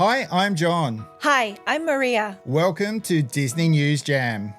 Hi, I'm John. Hi, I'm Maria. Welcome to Disney News Jam.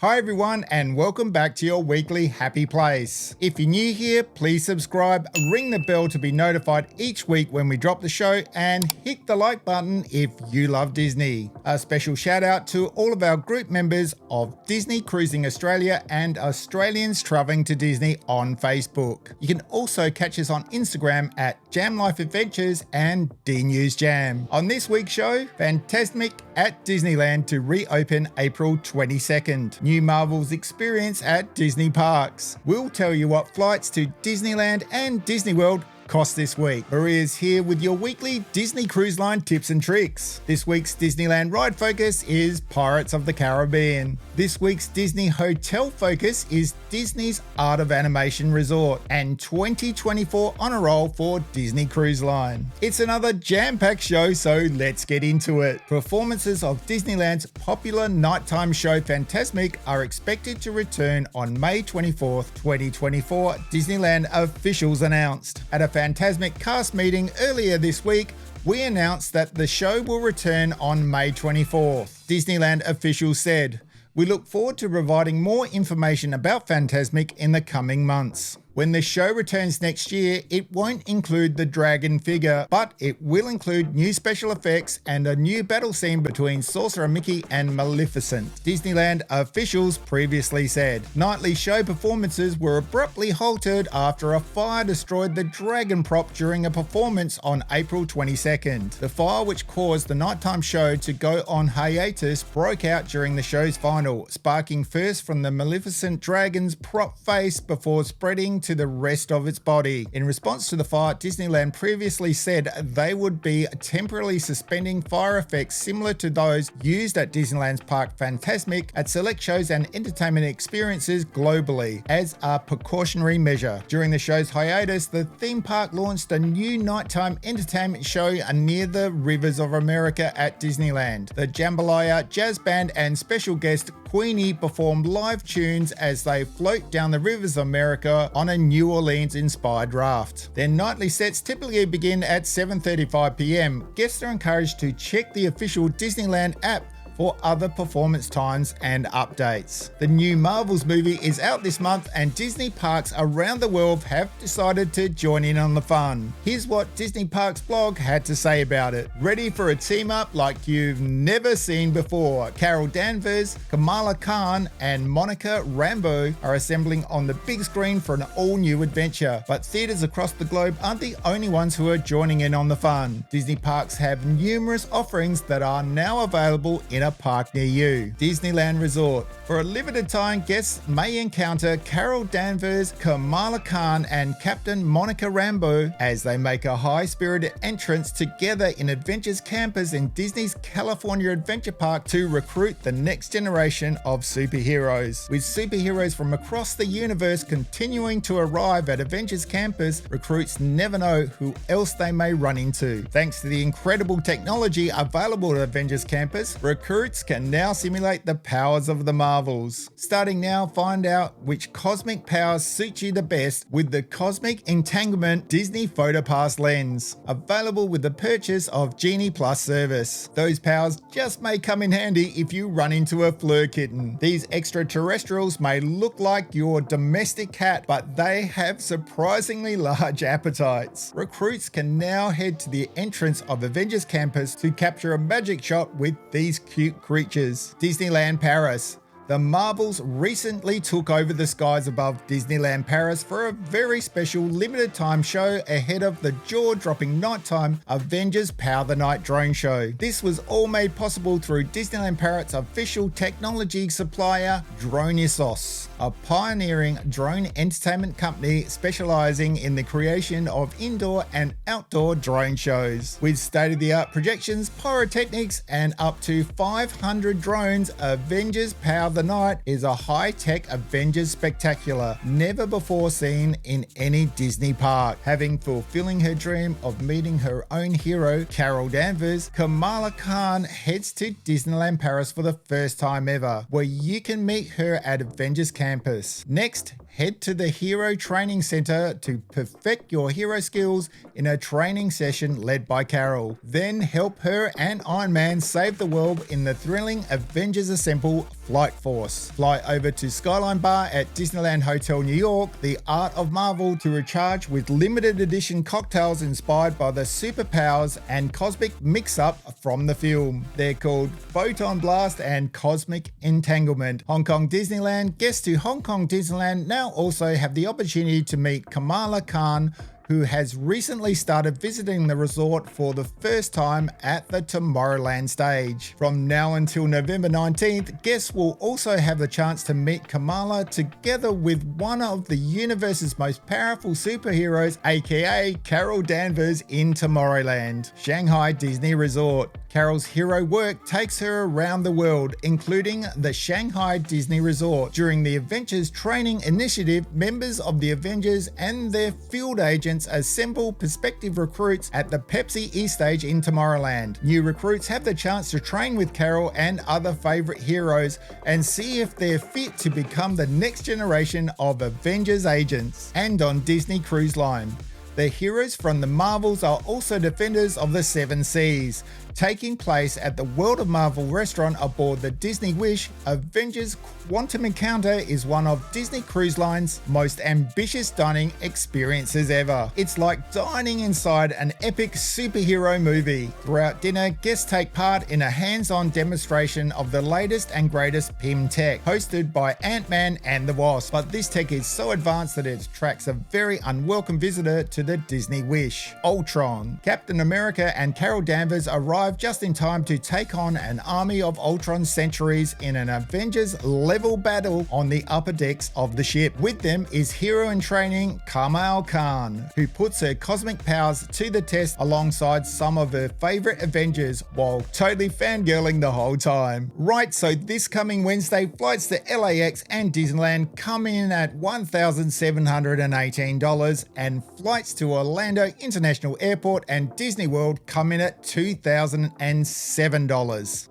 Hi everyone and welcome back to your weekly happy place. If you're new here, please subscribe, ring the bell to be notified each week when we drop the show, and hit the like button if you love Disney. A special shout out to all of our group members of Disney Cruising Australia and Australians Travelling to Disney on Facebook. You can also catch us on Instagram at Jam Life Adventures and D News Jam. On this week's show, Fantasmic at Disneyland to reopen April 22nd. New Marvel's experience at Disney parks. We'll tell you what flights to Disneyland and Disney World cost this week. Maria's here with your weekly Disney Cruise Line tips and tricks. This week's Disneyland ride focus is Pirates of the Caribbean. This week's Disney hotel focus is Disney's Art of Animation Resort and 2024 honor roll for Disney Cruise Line. It's another jam-packed show, so let's get into it. Performances of Disneyland's popular nighttime show Fantasmic are expected to return on May 24th, 2024, Disneyland officials announced. At a Fantasmic cast meeting earlier this week, we announced that the show will return on May 24th. Disneyland officials said, "We look forward to providing more information about Fantasmic in the coming months. When the show returns next year, it won't include the dragon figure, but it will include new special effects and a new battle scene between Sorcerer Mickey and Maleficent," Disneyland officials previously said. Nightly show performances were abruptly halted after a fire destroyed the dragon prop during a performance on April 22nd. The fire, which caused the nighttime show to go on hiatus, broke out during the show's final, sparking first from the Maleficent dragon's prop face before spreading to the rest of its body. In response to the fire, Disneyland previously said they would be temporarily suspending fire effects similar to those used at Disneyland's park Fantasmic at select shows and entertainment experiences globally as a precautionary measure. During the show's hiatus, the theme park launched a new nighttime entertainment show near the Rivers of America at Disneyland. The Jambalaya Jazz Band and special guest Queenie performed live tunes as they float down the Rivers of America on a New Orleans-inspired raft. Their nightly sets typically begin at 7:35 p.m. Guests are encouraged to check the official Disneyland app for other performance times and updates. The new Marvels movie is out this month and Disney parks around the world have decided to join in on the fun. Here's what Disney Parks blog had to say about it. Ready for a team up like you've never seen before. Carol Danvers, Kamala Khan and Monica Rambeau are assembling on the big screen for an all-new adventure. But theaters across the globe aren't the only ones who are joining in on the fun. Disney parks have numerous offerings that are now available in a park near you. Disneyland Resort. For a limited time, guests may encounter Carol Danvers, Kamala Khan and Captain Monica Rambeau as they make a high-spirited entrance together in Adventures Campus in Disney's California Adventure Park to recruit the next generation of superheroes. With superheroes from across the universe continuing to arrive at Adventures Campus, recruits never know who else they may run into. Thanks to the incredible technology available at Adventures Campus, recruits can now simulate the powers of the Marvels. Starting now, find out which cosmic powers suit you the best with the Cosmic Entanglement Disney PhotoPass lens, available with the purchase of Genie Plus service. Those powers just may come in handy if you run into a Fleur kitten. These extraterrestrials may look like your domestic cat, but they have surprisingly large appetites. Recruits can now head to the entrance of Avengers Campus to capture a magic shot with these cute creatures. Disneyland Paris. The Marvels recently took over the skies above Disneyland Paris for a very special limited time show ahead of the jaw-dropping nighttime Avengers Power the Night drone show. This was all made possible through Disneyland Paris' official technology supplier Dronisos, a pioneering drone entertainment company specializing in the creation of indoor and outdoor drone shows. With state-of-the-art projections, pyrotechnics, and up to 500 drones, Avengers Power the the night is a high-tech Avengers spectacular never before seen in any Disney park. Having fulfilling her dream of meeting her own hero, Carol Danvers, Kamala Khan heads to Disneyland Paris for the first time ever, where you can meet her at Avengers Campus. Next, head to the Hero Training Center to perfect your hero skills in a training session led by Carol. Then help her and Iron Man save the world in the thrilling Avengers Assemble Flight Force. Fly over to Skyline Bar at Disneyland Hotel New York, the Art of Marvel, to recharge with limited edition cocktails inspired by the superpowers and cosmic mix-up from the film. They're called Photon Blast and Cosmic Entanglement. Hong Kong Disneyland. Guests to Hong Kong Disneyland now also have the opportunity to meet Kamala Khan, who has recently started visiting the resort for the first time at the Tomorrowland stage. From now until November 19th, guests will also have the chance to meet Kamala together with one of the universe's most powerful superheroes, aka Carol Danvers, in Tomorrowland, Shanghai Disney Resort. Carol's hero work takes her around the world, including the Shanghai Disney Resort. During the Avengers Training Initiative, members of the Avengers and their field agents assemble prospective recruits at the Pepsi E-Stage in Tomorrowland. New recruits have the chance to train with Carol and other favorite heroes and see if they're fit to become the next generation of Avengers agents. And on Disney Cruiseline, the heroes from the Marvels are also defenders of the Seven Seas. Taking place at the World of Marvel restaurant aboard the Disney Wish, Avengers Quantum Encounter is one of Disney Cruise Line's most ambitious dining experiences ever. It's like dining inside an epic superhero movie. Throughout dinner, guests take part in a hands-on demonstration of the latest and greatest PIM tech, hosted by Ant-Man and the Wasp. But this tech is so advanced that it attracts a very unwelcome visitor to the Disney Wish. Ultron. Captain America and Carol Danvers arrive just in time to take on an army of Ultron sentries in an Avengers-level battle on the upper decks of the ship. With them is hero in training Kamala Khan, who puts her cosmic powers to the test alongside some of her favorite Avengers while totally fangirling the whole time. Right, so this coming Wednesday, flights to LAX and Disneyland come in at $1,718 and flights to Orlando International Airport and Disney World come in at $2,007.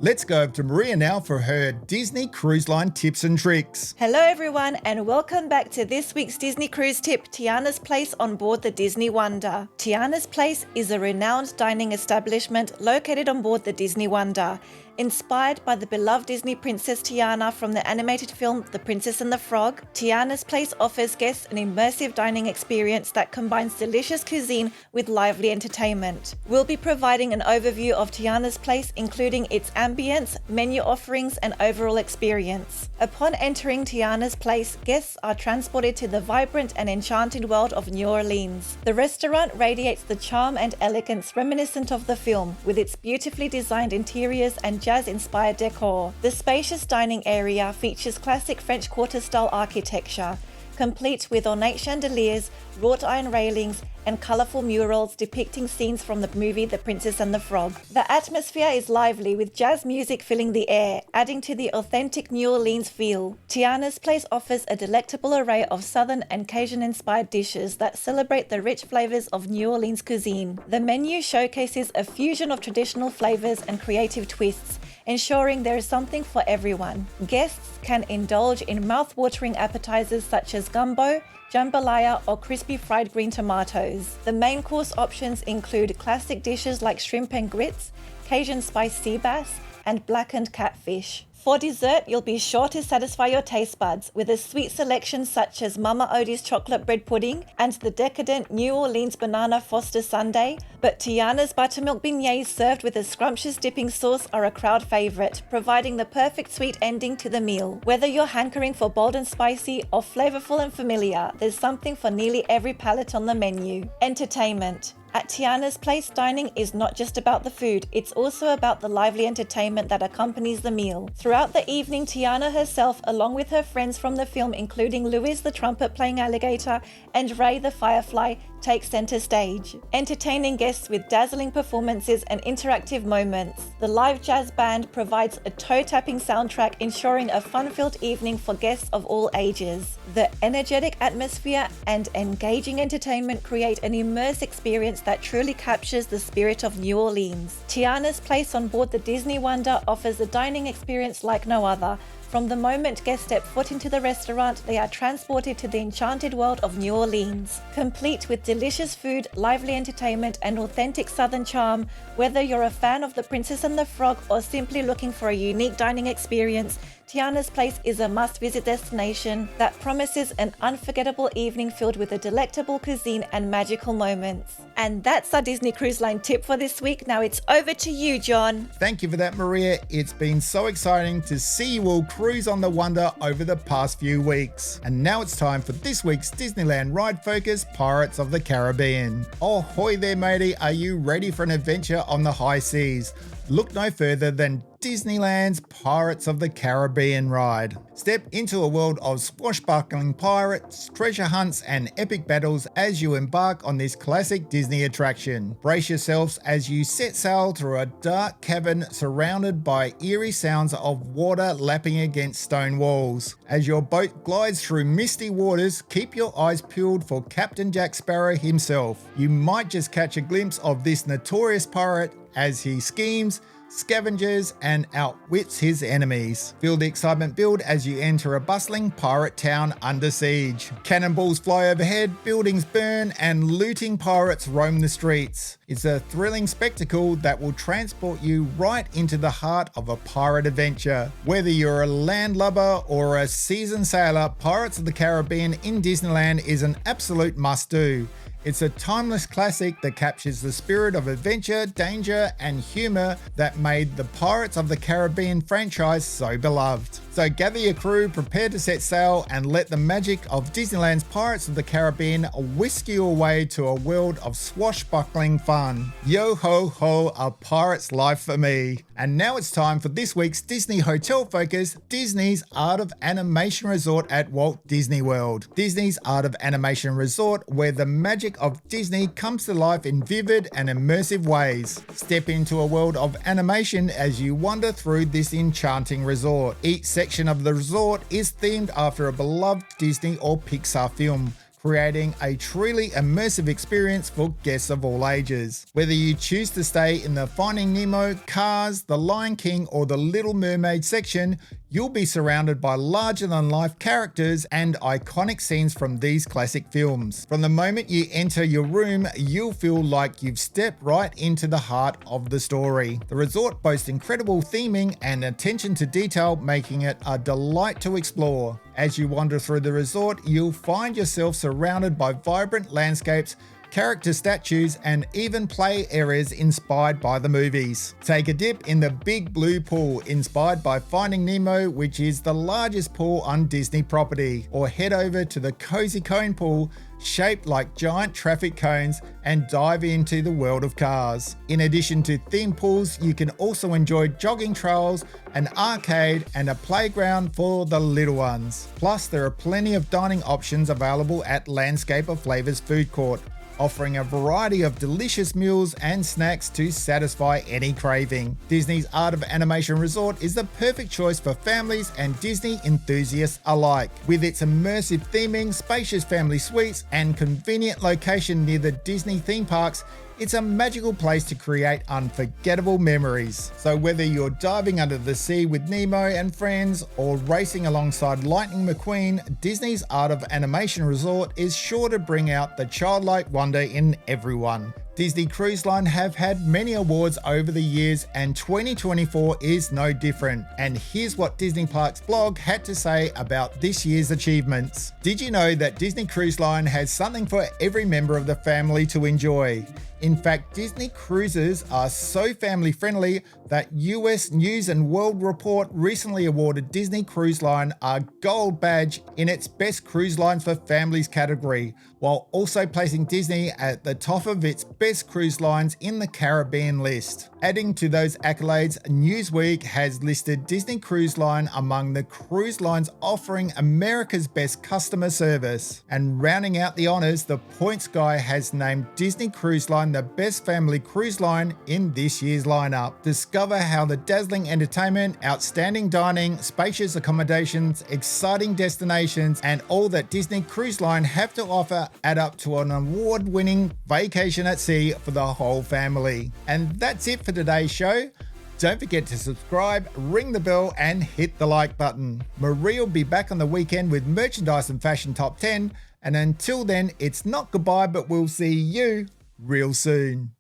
Let's go over to Maria now for her Disney Cruise Line tips and tricks. Hello everyone and welcome back to this week's Disney Cruise tip, Tiana's Place on board the Disney Wonder. Tiana's Place is a renowned dining establishment located on board the Disney Wonder. Inspired by the beloved Disney princess Tiana from the animated film The Princess and the Frog, Tiana's Place offers guests an immersive dining experience that combines delicious cuisine with lively entertainment. We'll be providing an overview of Tiana's Place, including its ambience, menu offerings, and overall experience. Upon entering Tiana's Place, guests are transported to the vibrant and enchanted world of New Orleans. The restaurant radiates the charm and elegance reminiscent of the film, with its beautifully designed interiors and jazz-inspired decor. The spacious dining area features classic French Quarter-style architecture, complete with ornate chandeliers, wrought iron railings, and colourful murals depicting scenes from the movie The Princess and the Frog. The atmosphere is lively with jazz music filling the air, adding to the authentic New Orleans feel. Tiana's Place offers a delectable array of Southern and Cajun-inspired dishes that celebrate the rich flavours of New Orleans cuisine. The menu showcases a fusion of traditional flavours and creative twists, ensuring there is something for everyone. Guests can indulge in mouth-watering appetizers such as gumbo, jambalaya, or crispy fried green tomatoes. The main course options include classic dishes like shrimp and grits, Cajun spiced sea bass, and blackened catfish. For dessert, you'll be sure to satisfy your taste buds with a sweet selection such as Mama Odie's chocolate bread pudding and the decadent New Orleans banana Foster sundae, but Tiana's buttermilk beignets served with a scrumptious dipping sauce are a crowd favorite, providing the perfect sweet ending to the meal. Whether you're hankering for bold and spicy or flavorful and familiar, there's something for nearly every palate on the menu. Entertainment. At Tiana's Place, dining is not just about the food, it's also about the lively entertainment that accompanies the meal. Throughout the evening, Tiana herself, along with her friends from the film, including Louis the trumpet playing alligator and Ray the firefly, take center stage, entertaining guests with dazzling performances and interactive moments. The live jazz band provides a toe-tapping soundtrack, ensuring a fun-filled evening for guests of all ages. The energetic atmosphere and engaging entertainment create an immersive experience that truly captures the spirit of New Orleans. Tiana's Place on board the Disney Wonder offers a dining experience like no other. From the moment guests step foot into the restaurant, they are transported to the enchanted world of New Orleans. Complete with delicious food, lively entertainment, and authentic Southern charm, whether you're a fan of The Princess and the Frog or simply looking for a unique dining experience, Tiana's Place is a must-visit destination that promises an unforgettable evening filled with a delectable cuisine and magical moments. And that's our Disney Cruise Line tip for this week. Now it's over to you, John. Thank you for that, Maria. It's been so exciting to see you all cruise on the Wonder over the past few weeks. And now it's time for this week's Disneyland Ride Focus, Pirates of the Caribbean. Ahoy there, matey. Are you ready for an adventure on the high seas? Look no further than Disneyland's Pirates of the Caribbean ride. Step into a world of swashbuckling pirates, treasure hunts, and epic battles as you embark on this classic Disney attraction. Brace yourselves as you set sail through a dark cavern surrounded by eerie sounds of water lapping against stone walls. As your boat glides through misty waters, keep your eyes peeled for Captain Jack Sparrow himself. You might just catch a glimpse of this notorious pirate as he schemes, scavenges, and outwits his enemies. Feel the excitement build as you enter a bustling pirate town under siege. Cannonballs fly overhead, buildings burn, and looting pirates roam the streets. It's a thrilling spectacle that will transport you right into the heart of a pirate adventure. Whether you're a landlubber or a seasoned sailor, Pirates of the Caribbean in Disneyland is an absolute must-do. It's a timeless classic that captures the spirit of adventure, danger, and humor that made the Pirates of the Caribbean franchise so beloved. So gather your crew, prepare to set sail, and let the magic of Disneyland's Pirates of the Caribbean whisk you away to a world of swashbuckling fun. Yo ho ho, a pirate's life for me. And now it's time for this week's Disney Hotel Focus, Disney's Art of Animation Resort at Walt Disney World. Disney's Art of Animation Resort, where the magic of Disney comes to life in vivid and immersive ways. Step into a world of animation as you wander through this enchanting resort. Each section of the resort is themed after a beloved Disney or Pixar film, creating a truly immersive experience for guests of all ages. Whether you choose to stay in the Finding Nemo, Cars, The Lion King, or The Little Mermaid section, you'll be surrounded by larger-than-life characters and iconic scenes from these classic films. From the moment you enter your room, you'll feel like you've stepped right into the heart of the story. The resort boasts incredible theming and attention to detail, making it a delight to explore. As you wander through the resort, you'll find yourself surrounded by vibrant landscapes, character statues, and even play areas inspired by the movies. Take a dip in the Big Blue Pool, inspired by Finding Nemo, which is the largest pool on Disney property, or head over to the Cozy Cone Pool, shaped like giant traffic cones, and dive into the world of Cars. In addition to theme pools, you can also enjoy jogging trails, an arcade, and a playground for the little ones. Plus, there are plenty of dining options available at Landscape of Flavors Food Court, offering a variety of delicious meals and snacks to satisfy any craving. Disney's Art of Animation Resort is the perfect choice for families and Disney enthusiasts alike. With its immersive theming, spacious family suites, and convenient location near the Disney theme parks, it's a magical place to create unforgettable memories. So whether you're diving under the sea with Nemo and friends or racing alongside Lightning McQueen, Disney's Art of Animation Resort is sure to bring out the childlike wonder in everyone. Disney Cruise Line have had many awards over the years, and 2024 is no different. And here's what Disney Parks blog had to say about this year's achievements. Did you know that Disney Cruise Line has something for every member of the family to enjoy? In fact, Disney cruises are so family friendly that US News and World Report recently awarded Disney Cruise Line a gold badge in its Best Cruise Lines for Families category, while also placing Disney at the top of its best cruise lines in the Caribbean list. Adding to those accolades, Newsweek has listed Disney Cruise Line among the cruise lines offering America's best customer service. And rounding out the honours, the Points Guy has named Disney Cruise Line the best family cruise line in this year's lineup. Discover how the dazzling entertainment, outstanding dining, spacious accommodations, exciting destinations, and all that Disney Cruise Line have to offer add up to an award-winning vacation at sea for the whole family. And that's it for today's show. Don't forget to subscribe, ring the bell, and hit the like button. Marie will be back on the weekend with merchandise and fashion top 10. And until then, it's not goodbye, but we'll see you real soon.